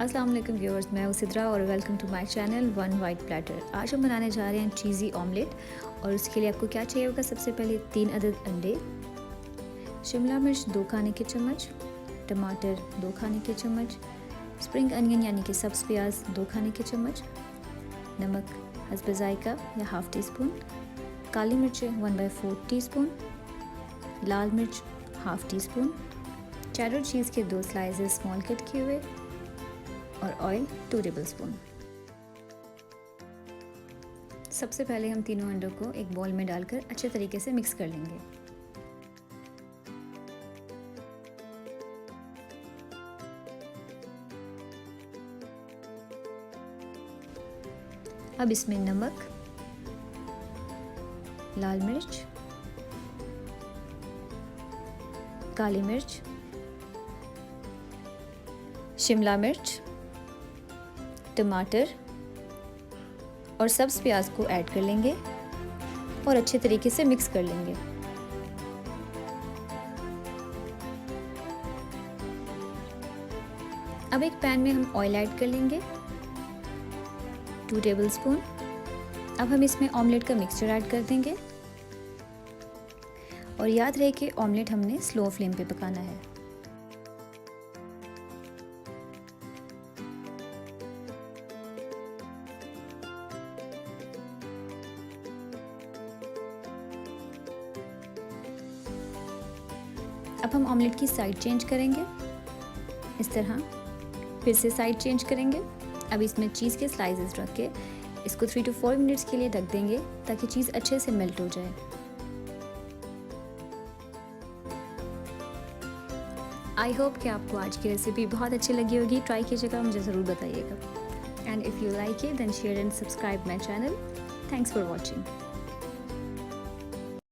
अस्सलाम वालेकुम व्यूअर्स, मैं हूं सिद्रा और welcome to my channel one white platter. आज हम बनाने जा रहे हैं चीज़ी ऑमलेट और उसके लिए आपको क्या चाहिए होगा। सबसे पहले 3 अदद अंडे, शिमला मिर्च 2 खाने के चम्मच, टमाटर 2 खाने के चम्मच, स्प्रिंग अनियन यानी कि सब्ज़ प्याज 2 खाने के चम्मच, नमक हस्ब जायका या हाफ़ टी स्पून, काली मिर्चें 1/4 टीस्पून, लाल मिर्च हाफ़ टी स्पून, चेडर चीज़ के 2 स्लाइसेस स्मॉल कट किए हुए और ऑयल 2 टेबलस्पून। सबसे पहले हम तीनों अंडों को एक बॉल में डालकर अच्छे तरीके से मिक्स कर लेंगे। अब इसमें नमक, लाल मिर्च, काली मिर्च, शिमला मिर्च, टमाटर और सब्ज़ प्याज को ऐड कर लेंगे और अच्छे तरीके से मिक्स कर लेंगे। अब एक पैन में हम ऑयल ऐड कर लेंगे 2 टेबलस्पून। अब हम इसमें ऑमलेट का मिक्सचर ऐड कर देंगे और याद रहे कि ऑमलेट हमने स्लो फ्लेम पे पकाना है। अब हम ऑमलेट की साइड चेंज करेंगे, इस तरह फिर से साइड चेंज करेंगे। अब इसमें चीज़ के स्लाइसेस रख के इसको 3 to 4 मिनट्स के लिए ढक देंगे ताकि चीज़ अच्छे से मेल्ट हो जाए। आई होप कि आपको आज की रेसिपी बहुत अच्छी लगी होगी। ट्राई कीजिएगा, मुझे ज़रूर बताइएगा। And if you like it then share and subscribe my channel. Thanks for watching.